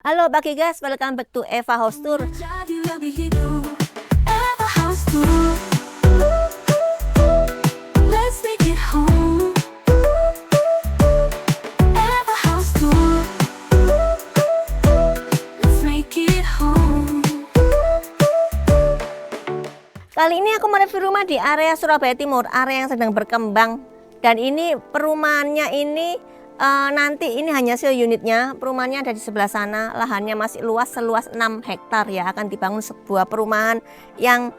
Halo pagi guys, welcome back to Eva House Tour. Kali ini aku mereview rumah di area Surabaya Timur, area yang sedang berkembang. Dan ini perumahannya ini nanti ini hanya unitnya, perumahannya ada di sebelah sana, lahannya masih luas, seluas 6 hektar ya. Akan dibangun sebuah perumahan yang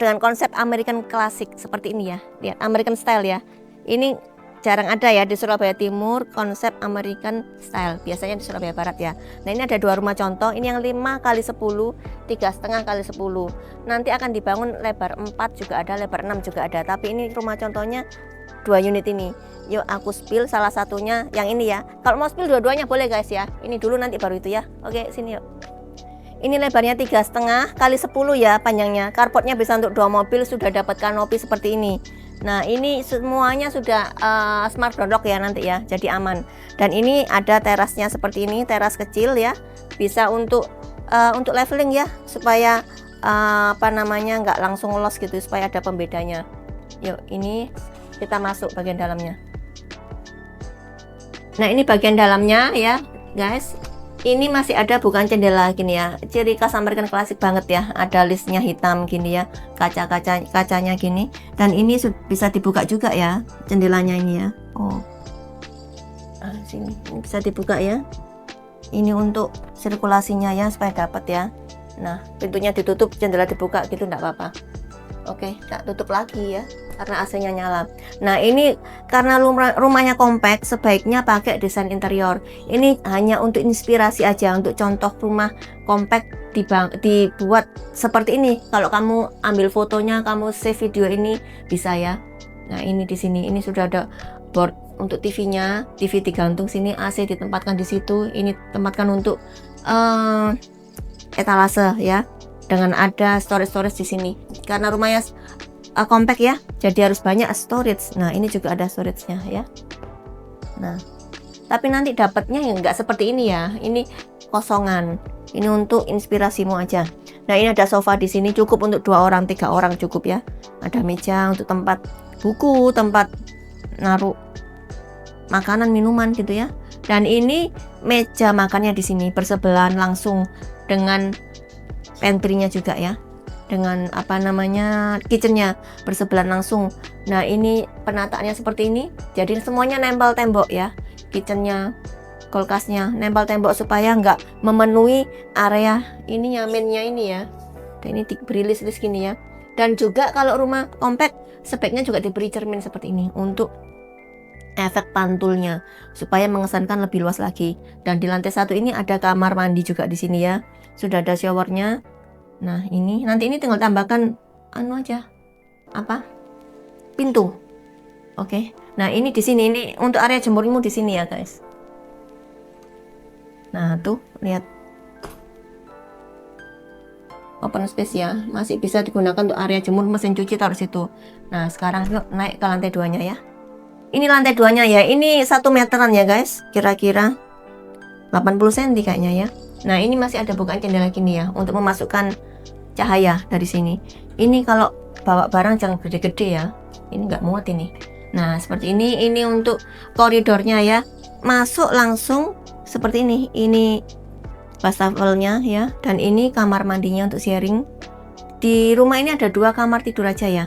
dengan konsep American klasik seperti ini ya. Lihat, American style ya. Ini jarang ada ya di Surabaya Timur, konsep American style. Biasanya di Surabaya Barat ya. Nah, ini ada dua rumah contoh. Ini yang 5 kali 10, 3,5 kali 10. Nanti akan dibangun lebar 4 juga ada, lebar 6 juga ada. Tapi ini rumah contohnya 2 unit ini. Yuk aku spill salah satunya yang ini ya. Kalau mau spill dua-duanya boleh guys ya. Ini dulu nanti baru itu ya. Oke, sini yuk. Ini lebarnya 3,5 kali 10 ya panjangnya. Carportnya bisa untuk 2 mobil, sudah dapat kanopi seperti ini. Nah, ini semuanya sudah smart door lock ya nanti ya. Jadi aman. Dan ini ada terasnya seperti ini, teras kecil ya. Bisa untuk leveling ya, supaya nggak langsung los gitu, supaya ada pembedanya. Yuk, ini kita masuk bagian dalamnya. Nah, ini bagian dalamnya ya guys. Ini masih ada bukan jendela gini ya, ciri khas American klasik banget ya. Ada listnya hitam gini ya, kacanya gini. Dan ini bisa dibuka juga ya jendelanya ini ya. Oh, sini ini bisa dibuka ya. Ini untuk sirkulasinya ya, supaya dapat ya. Nah, pintunya ditutup, jendela dibuka gitu enggak apa-apa. Oke, tak tutup lagi ya, karena AC-nya nyala. Nah, ini karena rumahnya kompak, sebaiknya pakai desain interior. Ini hanya untuk inspirasi aja, untuk contoh rumah kompak dibuat seperti ini. Kalau kamu ambil fotonya, kamu save video ini bisa ya. Nah, ini di sini, ini sudah ada board untuk TV-nya, TV digantung sini, AC ditempatkan di situ. Ini tempatkan untuk etalase ya. Dengan ada storage di sini, karena rumahnya compact ya, jadi harus banyak storage. Nah, ini juga ada storage-nya ya. Nah, tapi nanti dapatnya ya nggak seperti ini ya. Ini kosongan. Ini untuk inspirasimu aja. Nah, ini ada sofa di sini, cukup untuk 2 orang, 3 orang cukup ya. Ada meja untuk tempat buku, tempat naruh makanan, minuman gitu ya. Dan ini meja makannya di sini bersebelahan langsung dengan pantry-nya juga ya, dengan kitchen-nya bersebelahan langsung. Nah, ini penataannya seperti ini, jadi semuanya nempel tembok ya, kitchen-nya, kulkasnya nempel tembok supaya nggak memenuhi area ininya, main-nya ini ya. Dan ini diberi list-list gini ya. Dan juga kalau rumah compact sebaiknya juga diberi cermin seperti ini untuk efek pantulnya, supaya mengesankan lebih luas lagi. Dan di lantai 1 ini ada kamar mandi juga di sini ya. Sudah ada showernya. Nah, ini nanti ini tinggal tambahkan pintu. Oke. Nah, ini di sini, ini untuk area jemurmu di sini ya guys. Nah, tuh lihat, open space ya, masih bisa digunakan untuk area jemur, mesin cuci taruh situ. Nah, sekarang yuk naik ke lantai 2-nya ya. Ini lantai 2-nya ya, ini 1 meteran ya guys, kira-kira 80 cm kayaknya ya. Nah, ini masih ada bukaan jendela gini ya, untuk memasukkan cahaya dari sini. Ini kalau bawa barang jangan gede-gede ya, ini nggak muat ini. Nah, seperti ini untuk koridornya ya, masuk langsung seperti ini. Ini wastafel-nya ya, dan ini kamar mandinya untuk sharing. Di rumah ini ada 2 kamar tidur aja ya,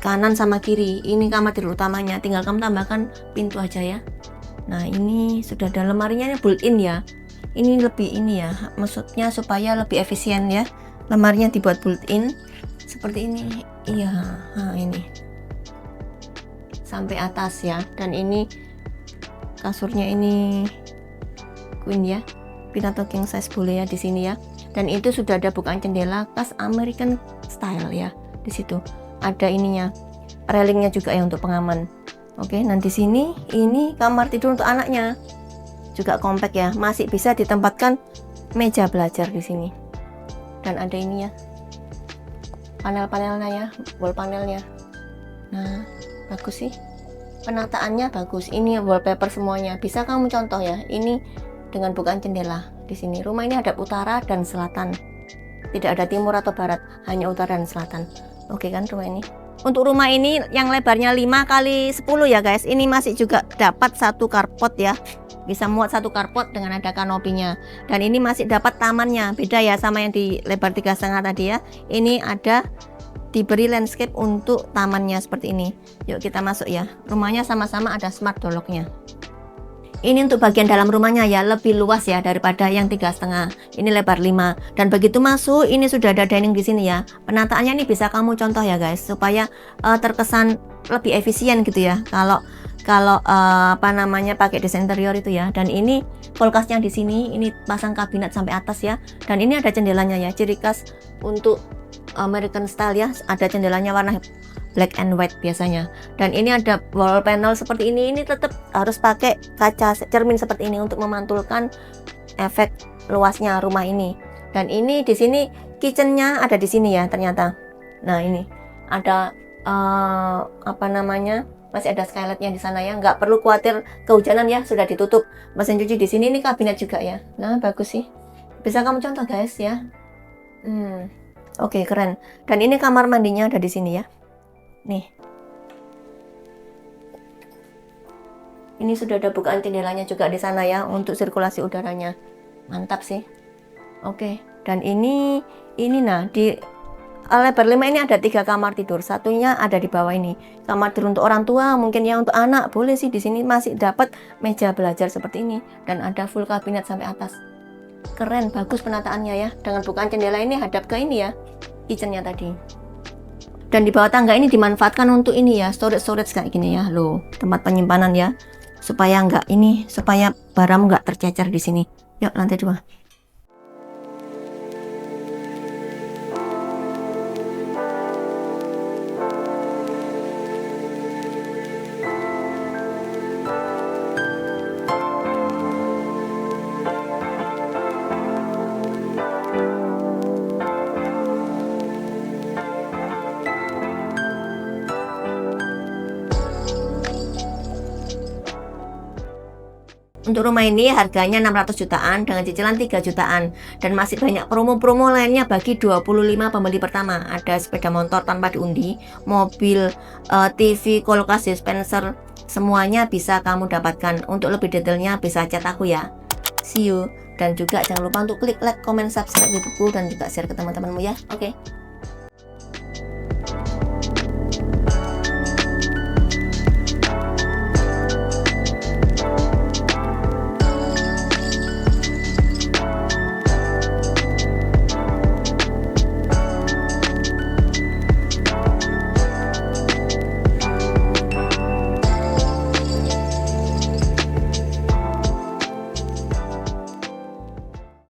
kanan sama kiri. Ini kamar tidur utamanya, tinggal kamu tambahkan pintu aja ya. Nah, ini sudah ada lemarinya, ini built-in ya. Ini lebih ini ya, maksudnya supaya lebih efisien ya. Lemarinya dibuat built-in seperti ini. Iya, nah ini sampai atas ya. Dan ini kasurnya ini queen ya, queen atau king size boleh ya di sini ya. Dan itu sudah ada bukaan jendela khas American style ya. Di situ ada ininya, railingnya juga ya untuk pengaman. Oke, nanti sini ini kamar tidur untuk anaknya. Juga compact ya, masih bisa ditempatkan meja belajar di sini. Dan ada ini ya, panel-panelnya ya, wall panelnya. Nah, bagus sih, penataannya bagus. Ini wallpaper semuanya, bisa kamu contoh ya. Ini dengan bukaan jendela di sini. Rumah ini hadap utara dan selatan. Tidak ada timur atau barat, hanya utara dan selatan. Oke kan rumah ini. Untuk rumah ini yang lebarnya 5 kali 10 ya guys. Ini masih juga dapat satu carport ya. Bisa muat satu carport dengan ada kanopinya. Dan ini masih dapat tamannya. Beda ya sama yang di lebar 3,5 tadi ya. Ini ada diberi landscape untuk tamannya seperti ini. Yuk kita masuk ya. Rumahnya sama-sama ada smart door lock-nya. Ini untuk bagian dalam rumahnya ya, lebih luas ya daripada yang 3,5. Ini lebar 5. Dan begitu masuk, ini sudah ada dining di sini ya. Penataannya ini bisa kamu contoh ya guys, supaya terkesan lebih efisien gitu ya. Kalau apa namanya pakai desain interior itu ya. Dan ini kulkasnya di sini, ini pasang kabinet sampai atas ya. Dan ini ada jendelanya ya, ciri khas untuk American style ya, ada jendelanya warna black and white biasanya. Dan ini ada wall panel seperti ini tetap harus pakai kaca cermin seperti ini untuk memantulkan efek luasnya rumah ini. Dan ini di sini kitchennya ada di sini ya ternyata. Nah ini ada apa namanya, masih ada skylightnya di sana ya, nggak perlu khawatir kehujanan ya, sudah ditutup. Mesin cuci di sini, ini kabinet juga ya. Nah bagus sih, bisa kamu contoh guys ya. Oke, keren. Dan ini kamar mandinya ada di sini ya. Nih. Ini sudah ada bukaan jendelanya juga di sana ya untuk sirkulasi udaranya. Mantap sih. Oke, dan ini nah di lebar 5 ini ada 3 kamar tidur. Satunya ada di bawah ini. Kamar tidur untuk orang tua, mungkin ya untuk anak, boleh sih di sini masih dapat meja belajar seperti ini dan ada full kabinet sampai atas. Keren, bagus penataannya ya. Dengan bukaan jendela ini hadap ke ini ya, kitchennya tadi. Dan di bawah tangga ini dimanfaatkan untuk ini ya, storage kayak gini ya, loh, tempat penyimpanan ya. Supaya supaya barang nggak tercecer di sini. Yuk lantai 2. Untuk rumah ini harganya 600 jutaan dengan cicilan 3 jutaan dan masih banyak promo-promo lainnya bagi 25 pembeli pertama. Ada sepeda motor tanpa diundi, mobil, TV, kulkas, dispenser, semuanya bisa kamu dapatkan. Untuk lebih detailnya bisa chat aku ya. See you. Dan juga jangan lupa untuk klik like, comment, subscribe YouTubeku dan juga share ke teman-temanmu ya. Oke.